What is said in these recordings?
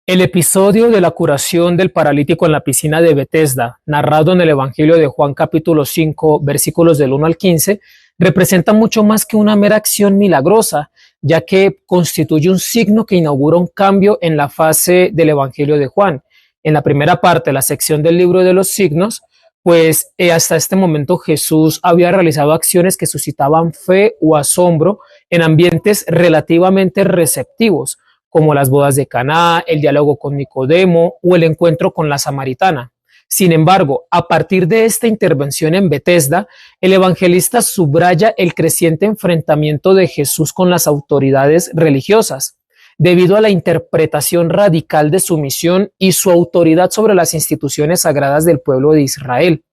El episodio de la curación del paralítico en la piscina de Betesda, narrado en el Evangelio de Juan capítulo 5, versículos del 1 al 15, representa mucho más que una mera acción milagrosa, ya que constituye un signo que inaugura un cambio en la fase del Evangelio de Juan. En la primera parte, la sección del libro de los signos, pues hasta este momento Jesús había realizado acciones que suscitaban fe o asombro en ambientes relativamente receptivos, como las bodas de Caná, el diálogo con Nicodemo o el encuentro con la samaritana. Sin embargo, a partir de esta intervención en Betesda, el evangelista subraya el creciente enfrentamiento de Jesús con las autoridades religiosas, debido a la interpretación radical de su misión y su autoridad sobre las instituciones sagradas del pueblo de Israel.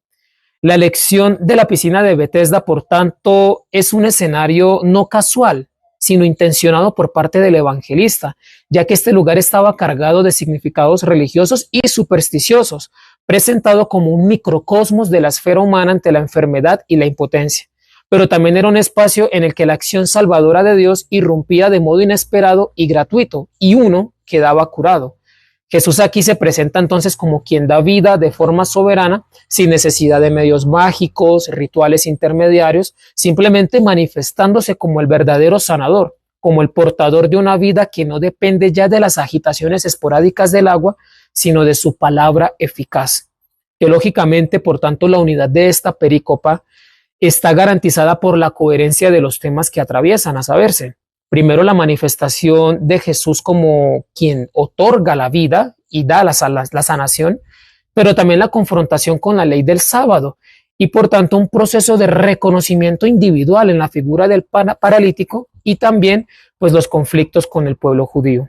La elección de la piscina de Betesda, por tanto, es un escenario no casual, sino intencionado por parte del evangelista, ya que este lugar estaba cargado de significados religiosos y supersticiosos, presentado como un microcosmos de la esfera humana ante la enfermedad y la impotencia. Pero también era un espacio en el que la acción salvadora de Dios irrumpía de modo inesperado y gratuito, y uno quedaba curado. Jesús aquí se presenta entonces como quien da vida de forma soberana, sin necesidad de medios mágicos, rituales intermediarios, simplemente manifestándose como el verdadero sanador, como el portador de una vida que no depende ya de las agitaciones esporádicas del agua, sino de su palabra eficaz. Teológicamente, por tanto, la unidad de esta perícopa está garantizada por la coherencia de los temas que atraviesan, a saberse. Primero, la manifestación de Jesús como quien otorga la vida y da la sanación, pero también la confrontación con la ley del sábado y por tanto un proceso de reconocimiento individual en la figura del paralítico y también pues los conflictos con el pueblo judío.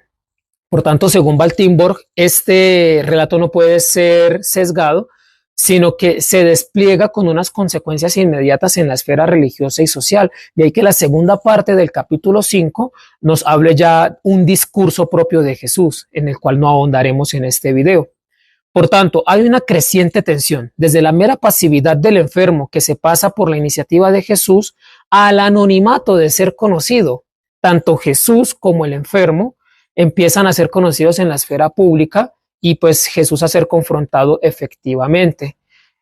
Por tanto, según Valtimborg, este relato no puede ser sesgado, sino que se despliega con unas consecuencias inmediatas en la esfera religiosa y social. De ahí que la segunda parte del capítulo 5 nos hable ya un discurso propio de Jesús, en el cual no ahondaremos en este video. Por tanto, hay una creciente tensión, desde la mera pasividad del enfermo que se pasa por la iniciativa de Jesús al anonimato de ser conocido. Tanto Jesús como el enfermo empiezan a ser conocidos en la esfera pública, y pues Jesús a ser confrontado efectivamente.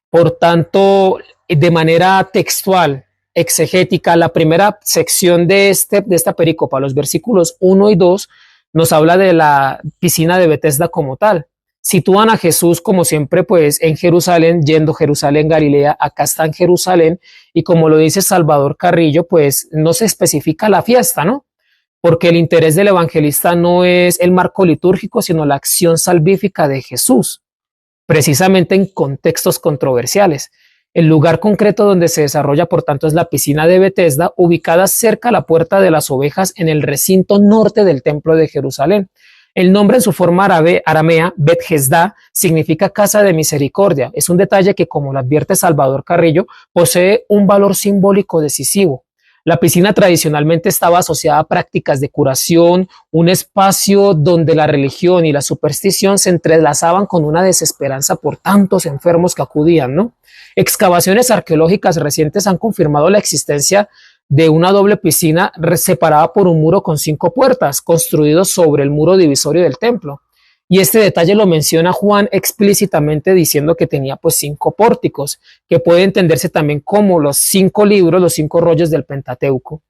Por tanto, de manera textual, exegética, la primera sección de esta perícopa, los versículos 1 y 2, nos habla de la piscina de Betesda como tal. Sitúan a Jesús, como siempre, pues en Jerusalén, yendo Jerusalén, Galilea, acá está en Jerusalén, y como lo dice Salvador Carrillo, pues no se especifica la fiesta, ¿no? Porque el interés del evangelista no es el marco litúrgico, sino la acción salvífica de Jesús, precisamente en contextos controversiales. El lugar concreto donde se desarrolla, por tanto, es la piscina de Betesda, ubicada cerca a la puerta de las ovejas en el recinto norte del templo de Jerusalén. El nombre en su forma aramea, Bet-Hesda, significa casa de misericordia. Es un detalle que, como lo advierte Salvador Carrillo, posee un valor simbólico decisivo. La piscina tradicionalmente estaba asociada a prácticas de curación, un espacio donde la religión y la superstición se entrelazaban con una desesperanza por tantos enfermos que acudían, ¿no? Excavaciones arqueológicas recientes han confirmado la existencia de una doble piscina separada por un muro con 5 puertas, construido sobre el muro divisorio del templo. Y este detalle lo menciona Juan explícitamente diciendo que tenía pues 5 pórticos, que puede entenderse también como los 5 libros, los 5 rollos del Pentateuco.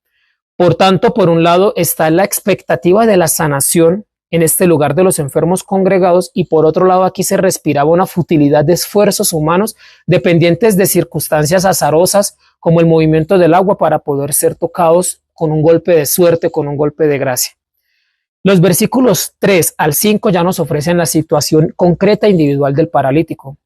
Por tanto, por un lado está la expectativa de la sanación en este lugar de los enfermos congregados, y por otro lado aquí se respiraba una futilidad de esfuerzos humanos dependientes de circunstancias azarosas como el movimiento del agua para poder ser tocados con un golpe de suerte, con un golpe de gracia. Los versículos 3 al 5 ya nos ofrecen la situación concreta e individual del paralítico.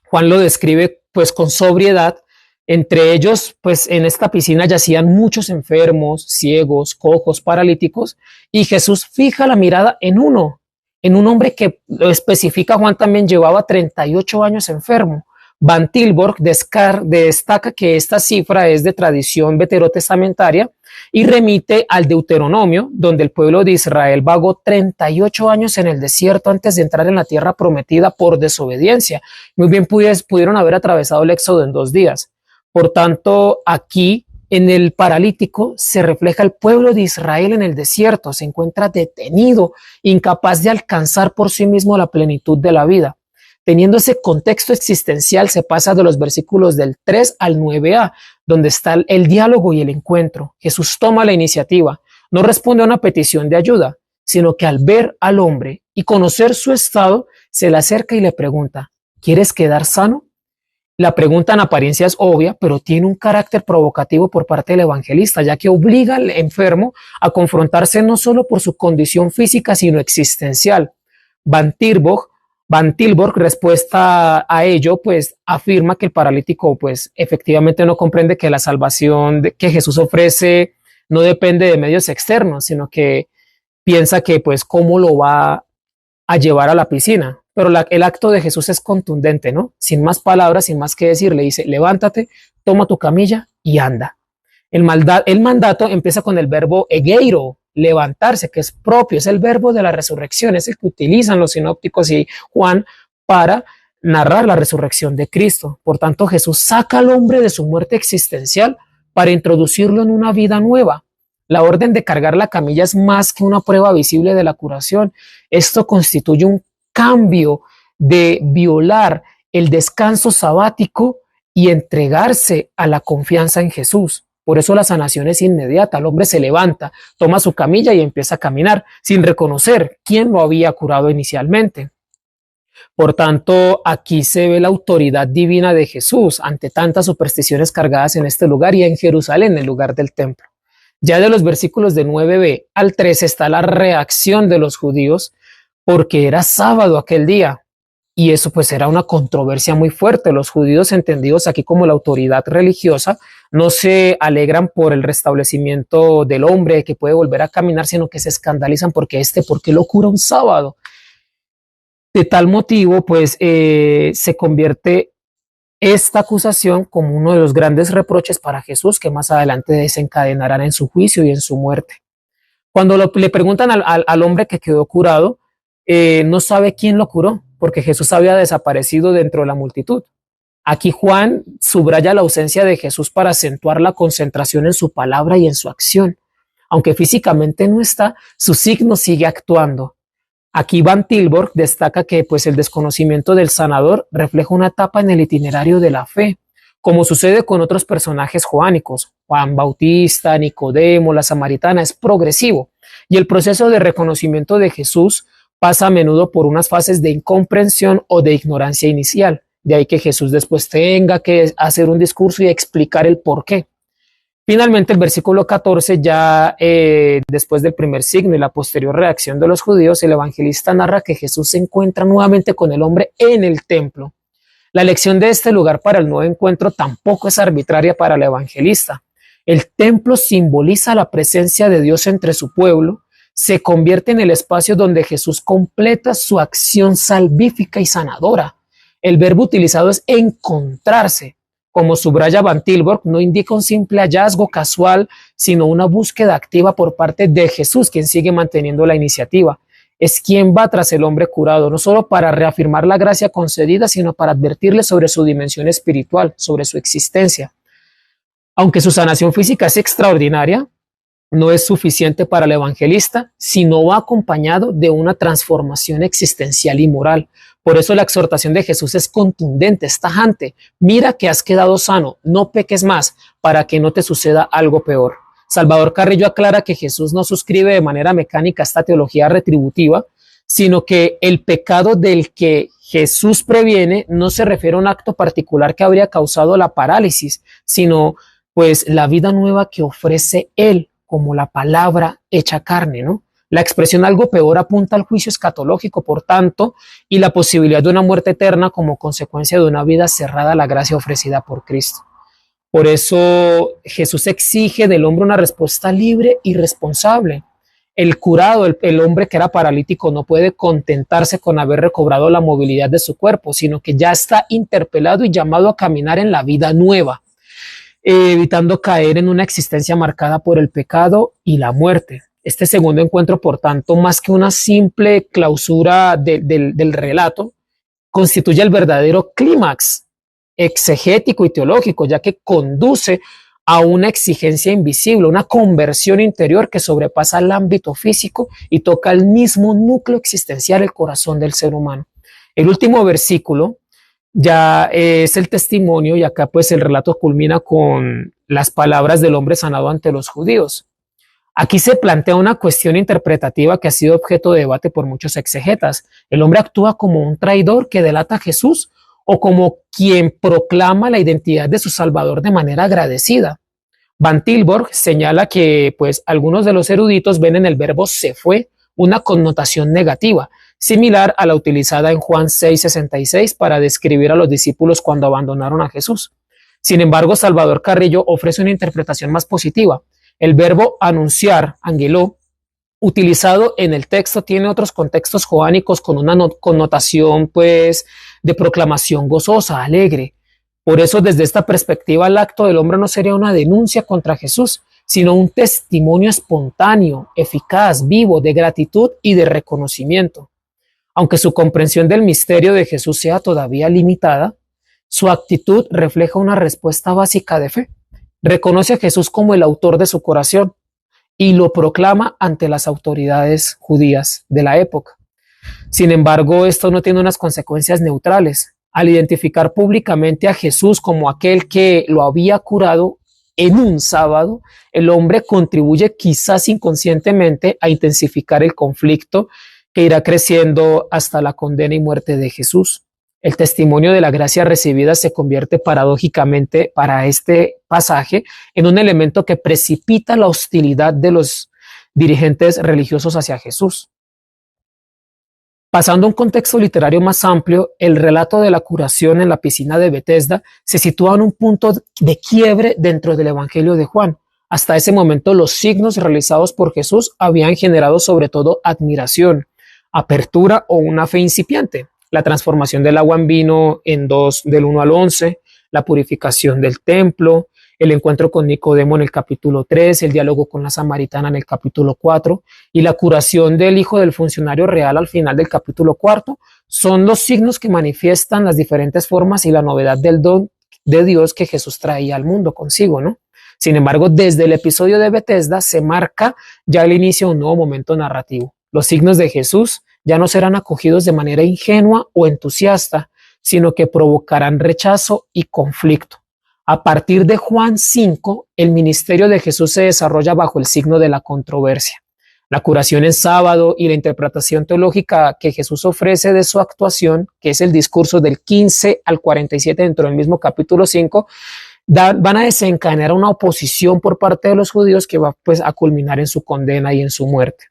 Juan lo describe pues con sobriedad. Entre ellos, pues en esta piscina yacían muchos enfermos, ciegos, cojos, paralíticos, y Jesús fija la mirada en un hombre que, lo especifica Juan, también llevaba 38 años enfermo. Van Tilburg destaca que esta cifra es de tradición veterotestamentaria y remite al Deuteronomio, donde el pueblo de Israel vagó 38 años en el desierto antes de entrar en la tierra prometida por desobediencia. Muy bien pudieron haber atravesado el éxodo en 2 días. Por tanto, aquí En el paralítico se refleja el pueblo de Israel en el desierto, se encuentra detenido, incapaz de alcanzar por sí mismo la plenitud de la vida. Teniendo ese contexto existencial, se pasa de los versículos del 3 al 9a, donde está el diálogo y el encuentro. Jesús toma la iniciativa, no responde a una petición de ayuda, sino que al ver al hombre y conocer su estado, se le acerca y le pregunta, ¿quieres quedar sano? La pregunta en apariencia es obvia, pero tiene un carácter provocativo por parte del evangelista, ya que obliga al enfermo a confrontarse no solo por su condición física, sino existencial. Van Tilburg, Van Tilburg, respuesta a ello, pues afirma que el paralítico, pues efectivamente no comprende que la salvación que Jesús ofrece no depende de medios externos, sino que piensa que, pues, cómo lo va a llevar a la piscina. Pero el acto de Jesús es contundente, ¿no? Sin más palabras, sin más que decir, le dice, levántate, toma tu camilla y anda. El mandato empieza con el verbo egeiro, levantarse, que es propio, es el verbo de la resurrección, es el que utilizan los sinópticos y Juan para narrar la resurrección de Cristo. Por tanto, Jesús saca al hombre de su muerte existencial para introducirlo en una vida nueva. La orden de cargar la camilla es más que una prueba visible de la curación. Esto constituye un cambio de violar el descanso sabático y entregarse a la confianza en Jesús. Por eso la sanación es inmediata. El hombre se levanta, toma su camilla y empieza a caminar sin reconocer quién lo había curado inicialmente. Por tanto, aquí se ve la autoridad divina de Jesús ante tantas supersticiones cargadas en este lugar y en Jerusalén, el lugar del templo. Ya de los versículos de 9b al 13 está la reacción de los judíos porque era sábado aquel día y eso pues era una controversia muy fuerte. Los judíos, entendidos aquí como la autoridad religiosa, no se alegran por el restablecimiento del hombre que puede volver a caminar, sino que se escandalizan porque ¿por qué lo cura un sábado? De tal motivo, pues se convierte esta acusación como uno de los grandes reproches para Jesús que más adelante desencadenarán en su juicio y en su muerte. Cuando le preguntan al hombre que quedó curado, no sabe quién lo curó, porque Jesús había desaparecido dentro de la multitud. Aquí Juan subraya la ausencia de Jesús para acentuar la concentración en su palabra y en su acción. Aunque físicamente no está, su signo sigue actuando. Aquí Van Tilburg destaca que pues, el desconocimiento del sanador refleja una etapa en el itinerario de la fe, como sucede con otros personajes joánicos. Juan Bautista, Nicodemo, la Samaritana, es progresivo y el proceso de reconocimiento de Jesús pasa a menudo por unas fases de incomprensión o de ignorancia inicial. De ahí que Jesús después tenga que hacer un discurso y explicar el por qué. Finalmente, el versículo 14, ya después del primer signo y la posterior reacción de los judíos, el evangelista narra que Jesús se encuentra nuevamente con el hombre en el templo. La elección de este lugar para el nuevo encuentro tampoco es arbitraria para el evangelista. El templo simboliza la presencia de Dios entre su pueblo, se convierte en el espacio donde Jesús completa su acción salvífica y sanadora. El verbo utilizado es encontrarse. Como subraya Van Tilburg, no indica un simple hallazgo casual, sino una búsqueda activa por parte de Jesús, quien sigue manteniendo la iniciativa. Es quien va tras el hombre curado, no solo para reafirmar la gracia concedida, sino para advertirle sobre su dimensión espiritual, sobre su existencia. Aunque su sanación física es extraordinaria, no es suficiente para el evangelista si no va acompañado de una transformación existencial y moral. Por eso la exhortación de Jesús es contundente, es tajante. Mira que has quedado sano, no peques más para que no te suceda algo peor. Salvador Carrillo aclara que Jesús no suscribe de manera mecánica esta teología retributiva, sino que el pecado del que Jesús previene no se refiere a un acto particular que habría causado la parálisis, sino pues la vida nueva que ofrece Él como la palabra hecha carne, ¿no? La expresión algo peor apunta al juicio escatológico, por tanto, y la posibilidad de una muerte eterna como consecuencia de una vida cerrada a la gracia ofrecida por Cristo. Por eso Jesús exige del hombre una respuesta libre y responsable. El curado, el hombre que era paralítico, no puede contentarse con haber recobrado la movilidad de su cuerpo, sino que ya está interpelado y llamado a caminar en la vida nueva, evitando caer en una existencia marcada por el pecado y la muerte. Este segundo encuentro, por tanto, más que una simple clausura del relato, constituye el verdadero clímax exegético y teológico, ya que conduce a una exigencia invisible, una conversión interior que sobrepasa el ámbito físico y toca el mismo núcleo existencial, el corazón del ser humano. El último versículo ya es el testimonio y acá pues el relato culmina con las palabras del hombre sanado ante los judíos. Aquí se plantea una cuestión interpretativa que ha sido objeto de debate por muchos exegetas. ¿El hombre actúa como un traidor que delata a Jesús o como quien proclama la identidad de su Salvador de manera agradecida? Van Tilburg señala que pues algunos de los eruditos ven en el verbo se fue una connotación negativa, similar a la utilizada en Juan 6:66 para describir a los discípulos cuando abandonaron a Jesús. Sin embargo, Salvador Carrillo ofrece una interpretación más positiva. El verbo anunciar, angeló, utilizado en el texto tiene otros contextos joánicos con una connotación pues de proclamación gozosa, alegre. Por eso desde esta perspectiva el acto del hombre no sería una denuncia contra Jesús, sino un testimonio espontáneo, eficaz, vivo, de gratitud y de reconocimiento. Aunque su comprensión del misterio de Jesús sea todavía limitada, su actitud refleja una respuesta básica de fe. Reconoce a Jesús como el autor de su corazón y lo proclama ante las autoridades judías de la época. Sin embargo, esto no tiene unas consecuencias neutrales. Al identificar públicamente a Jesús como aquel que lo había curado en un sábado, el hombre contribuye quizás inconscientemente a intensificar el conflicto que irá creciendo hasta la condena y muerte de Jesús. El testimonio de la gracia recibida se convierte paradójicamente para este pasaje en un elemento que precipita la hostilidad de los dirigentes religiosos hacia Jesús. Pasando a un contexto literario más amplio, el relato de la curación en la piscina de Betesda se sitúa en un punto de quiebre dentro del Evangelio de Juan. Hasta ese momento los signos realizados por Jesús habían generado sobre todo admiración, apertura o una fe incipiente. La transformación del agua en vino en 2 del 1 al 11, la purificación del templo, el encuentro con Nicodemo en el capítulo 3, el diálogo con la samaritana en el capítulo 4 y la curación del hijo del funcionario real al final del capítulo 4 son los signos que manifiestan las diferentes formas y la novedad del don de Dios que Jesús traía al mundo consigo, ¿no? Sin embargo, desde el episodio de Betesda se marca ya el inicio de un nuevo momento narrativo. Los signos de Jesús ya no serán acogidos de manera ingenua o entusiasta, sino que provocarán rechazo y conflicto. A partir de Juan 5, el ministerio de Jesús se desarrolla bajo el signo de la controversia. La curación en sábado y la interpretación teológica que Jesús ofrece de su actuación, que es el discurso del 15 al 47 dentro del mismo capítulo 5, van a desencadenar una oposición por parte de los judíos que va pues a culminar en su condena y en su muerte.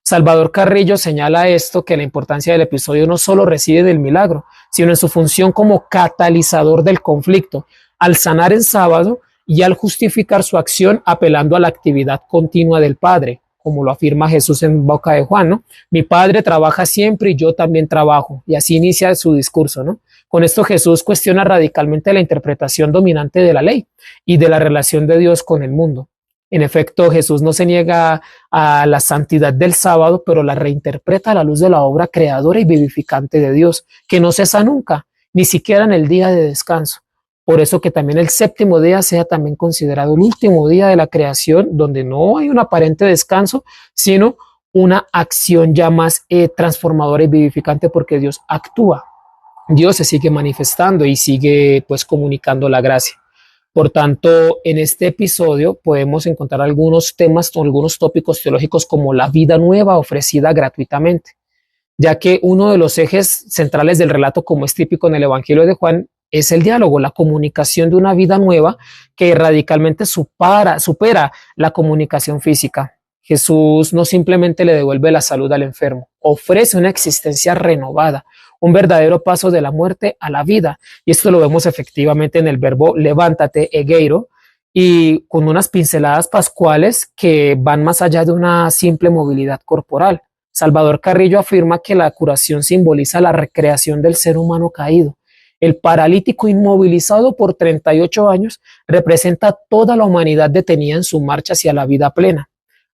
Salvador Carrillo señala esto, que la importancia del episodio no solo reside en el milagro, sino en su función como catalizador del conflicto, al sanar en sábado y al justificar su acción apelando a la actividad continua del Padre, como lo afirma Jesús en boca de Juan, ¿no? Mi Padre trabaja siempre y yo también trabajo, y así inicia su discurso, ¿no? Con esto Jesús cuestiona radicalmente la interpretación dominante de la ley y de la relación de Dios con el mundo. En efecto, Jesús no se niega a la santidad del sábado, pero la reinterpreta a la luz de la obra creadora y vivificante de Dios, que no cesa nunca, ni siquiera en el día de descanso. Por eso que también el séptimo día sea también considerado el último día de la creación, donde no hay un aparente descanso, sino una acción ya más transformadora y vivificante, porque Dios actúa. Dios se sigue manifestando y sigue pues comunicando la gracia. Por tanto, en este episodio podemos encontrar algunos temas o algunos tópicos teológicos como la vida nueva ofrecida gratuitamente, ya que uno de los ejes centrales del relato, como es típico en el Evangelio de Juan, es el diálogo, la comunicación de una vida nueva que radicalmente supera la comunicación física. Jesús no simplemente le devuelve la salud al enfermo, ofrece una existencia renovada, un verdadero paso de la muerte a la vida. Y esto lo vemos efectivamente en el verbo levántate, egeiro, y con unas pinceladas pascuales que van más allá de una simple movilidad corporal. Salvador Carrillo afirma que la curación simboliza la recreación del ser humano caído. El paralítico inmovilizado por 38 años representa toda la humanidad detenida en su marcha hacia la vida plena.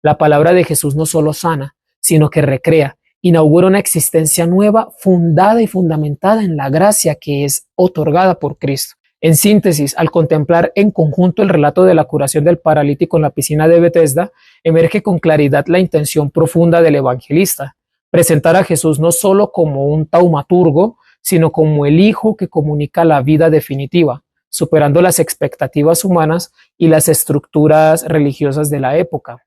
La palabra de Jesús no solo sana, sino que recrea, inaugura una existencia nueva, fundada y fundamentada en la gracia que es otorgada por Cristo. En síntesis, al contemplar en conjunto el relato de la curación del paralítico en la piscina de Betesda, emerge con claridad la intención profunda del evangelista: presentar a Jesús no solo como un taumaturgo, sino como el Hijo que comunica la vida definitiva, superando las expectativas humanas y las estructuras religiosas de la época.